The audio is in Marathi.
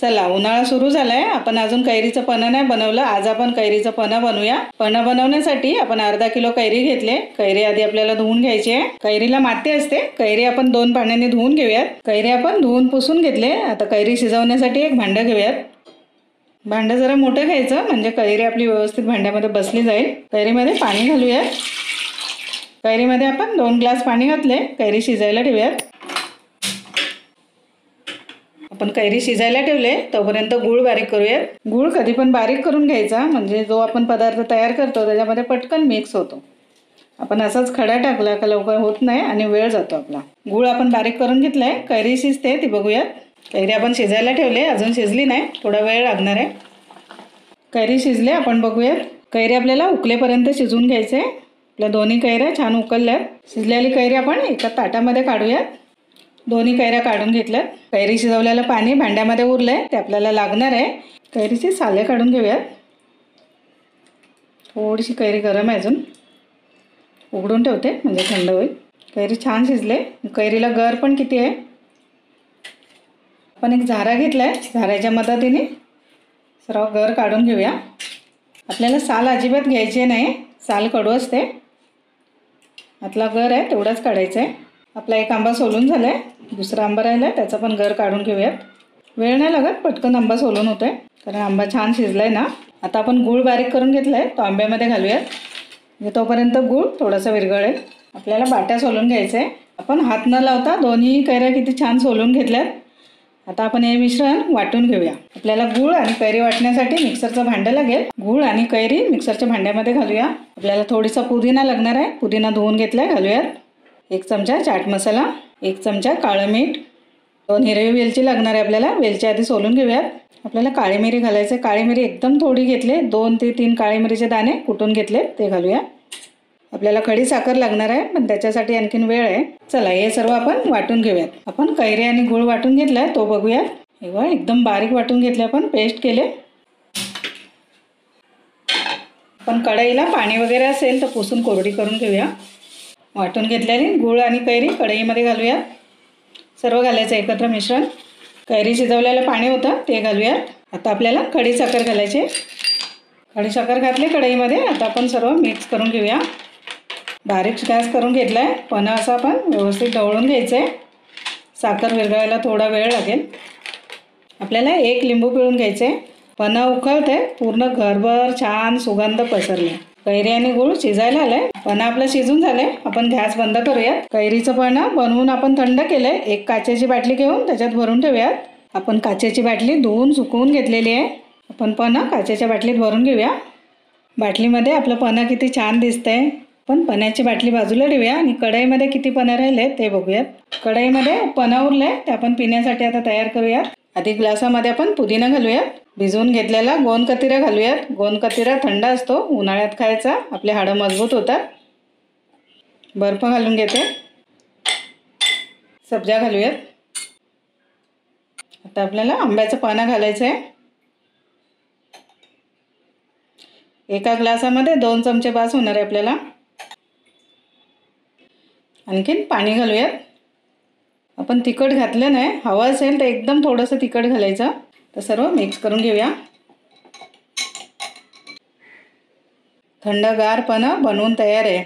चला, उन्हाळा सुरू झालाय. आपण अजून कैरीचं पन्हं नाही बनवलं. आज आपण कैरीचं पन्हं बनवूया. पन्हं बनवण्यासाठी आपण अर्धा किलो कैरी घेतले. कैरी आधी आपल्याला धुवून घ्यायची आहे. कैरीला माती असते. कैरी आपण 2 पाण्याने धुवून घेऊयात. कैरी आपण धुवून पुसून घेतले. आता कैरी शिजवण्यासाठी एक भांडं घेऊयात. भांडं जरा मोठं घ्यायचं म्हणजे कैरी आपली व्यवस्थित भांड्यामध्ये बसली जाईल. कैरीमध्ये पाणी घालूयात. कैरीमध्ये आपण 2 ग्लास पाणी घातले. कैरी शिजायला ठेवूयात. आपण कैरी शिजायला ठेवले तोपर्यंत गूळ बारीक करूयात. गूळ कधी पण बारीक करून घ्यायचा म्हणजे जो आपण पदार्थ तयार करतो त्याच्यामध्ये पटकन मिक्स होतो. आपण असाच खडा टाकला का लवकर होत नाही आणि वेळ जातो आपला. गूळ आपण बारीक करून घेतलाय. कैरी शिजते ती बघूयात. कैरी आपण शिजायला ठेवले, अजून शिजली नाही, थोडा वेळ लागणार आहे. कैरी शिजले आपण बघूयात. कैरी आपल्याला उकलेपर्यंत शिजवून घ्यायचे. आपल्या दोन्ही कैऱ्या छान उकलल्यात. शिजलेली कैरी आपण एका ताटामध्ये काढूयात. दोन्ही कैऱ्या काढून घेतल्यात. कैरी शिजवलेलं पाणी भांड्यामध्ये उरलंय ते आपल्याला लागणार आहे. कैरीची साले काढून घेऊयात. थोडीशी कैरी गरम आहे, अजून उघडून ठेवते म्हणजे थंड होईल. कैरी छान शिजले. कैरीला गर पण किती आहे. आपण एक झारा घेतलाय. झाऱ्याच्या मदतीने सर्व गर काढून घेऊया. आपल्याला साल अजिबात घ्यायची नाही, साल कडू असते. आतला गर आहे तेवढाच काढायचा आहे. आपला एक आंबा सोलून झाला आहे. दुसरा आंबा राहिला आहे त्याचा पण गर काढून घेऊयात. वेळ नाही लागत, पटकन आंबा सोलून होतोय कारण आंबा छान शिजलाय ना. आता आपण गूळ बारीक करून घेतलाय तो आंब्यामध्ये घालूयात. म्हणजे तोपर्यंत गूळ थोडासा विरघळेल. आपल्याला बाट्या सोलून घ्यायचं आहे. आपण हात न लावता दोन्ही कैऱ्या किती छान सोलून घेतल्यात. आता आपण हे मिश्रण वाटून घेऊया. आपल्याला गूळ आणि कैरी वाटण्यासाठी मिक्सरचं भांडं लागेल. गूळ आणि कैरी मिक्सरच्या भांड्यामध्ये घालूया. आपल्याला थोडीसा पुदिना लागणार आहे. पुदिना धुवून घेतलाय, घालूयात. 1 चमचा चाट मसाला, 1 चमचा काळं मीठ, 2 हिरवी वेलची लागणार आहे आपल्याला. वेलची आधी सोलून घेऊयात. आपल्याला काळी मिरी घालायचं. काळी मिरी एकदम थोडी घेतले. 2 ते 3 काळी मिरीचे दाणे कुटून घेतले ते घालूया. आपल्याला खडी साखर लागणार आहे पण त्याच्यासाठी आणखीन वेळ आहे. चला, हे सर्व आपण वाटून घेऊयात. आपण कैरी आणि गूळ वाटून घेतलाय तो बघूयात. हे बघा, एकदम बारीक वाटून घेतले, आपण पेस्ट केले. पण कढईला पाणी वगैरे असेल तर पुसून कोरडी करून घेऊया. वाटून घेतलेली गूळ आणि कैरी कढईमध्ये घालूयात. सर्व घालायचं एकत्र मिश्रण. कैरी शिजवलेलं पाणी होतं ते घालूयात. आता आपल्याला खडी साखर घालायची. खडी साखर घातली कढईमध्ये. आता आपण सर्व मिक्स करून घेऊया. बारीक गॅस करून घेतलाय. पन्हं असं आपण व्यवस्थित ढवळून घ्यायचंय. साखर विरघळायला थोडा वेळ लागेल. आपल्याला 1 लिंबू पिळून घ्यायचे. पन्हं उकळते, पूर्ण घरभर छान सुगंध पसरले. कैरी आणि गूळ शिजायला आलाय. पन्हं आपलं शिजून झालंय. आपण गॅस बंद करूयात. कैरीचं पन्हं बनवून आपण थंड केलंय. एक काचेची बाटली घेऊन त्याच्यात भरून ठेवूयात. आपण काचेची बाटली धुवून सुकवून घेतलेली आहे. आपण पन्हं काचेच्या बाटलीत भरून घेऊया. बाटलीमध्ये आपलं पन्हं किती छान दिसतंय. पण पन्ह्याची बाटली बाजूला ठेवूया आणि कढईमध्ये किती पन्हं राहिले ते बघूयात. कढईमध्ये पन्हं उरलंय ते आपण पिण्यासाठी आता तयार करूयात. आधी ग्लासामध्ये आपण पुदिना घालूयात. भिजवून घेतलेला गोंदकतिरा घालूयात. गोंदकतिरा थंड असतो, उन्हाळ्यात खायचा, आपले हाडं मजबूत होतात. बर्फ घालून घेते. सब्जा घालूयात. आता आपल्याला आंब्याचं पन्हं घालायचं आहे. एका ग्लासामध्ये 2 चमचे बास होणार आहे आपल्याला. आणखीन पाणी घालूयात. आपण तिखट घातलं नाही, हवं असेल तर एकदम थोडंसं तिखट घालायचं. तर सर्व मिक्स करून घेऊया. थंडगार पन्हं बनवून तयार आहे.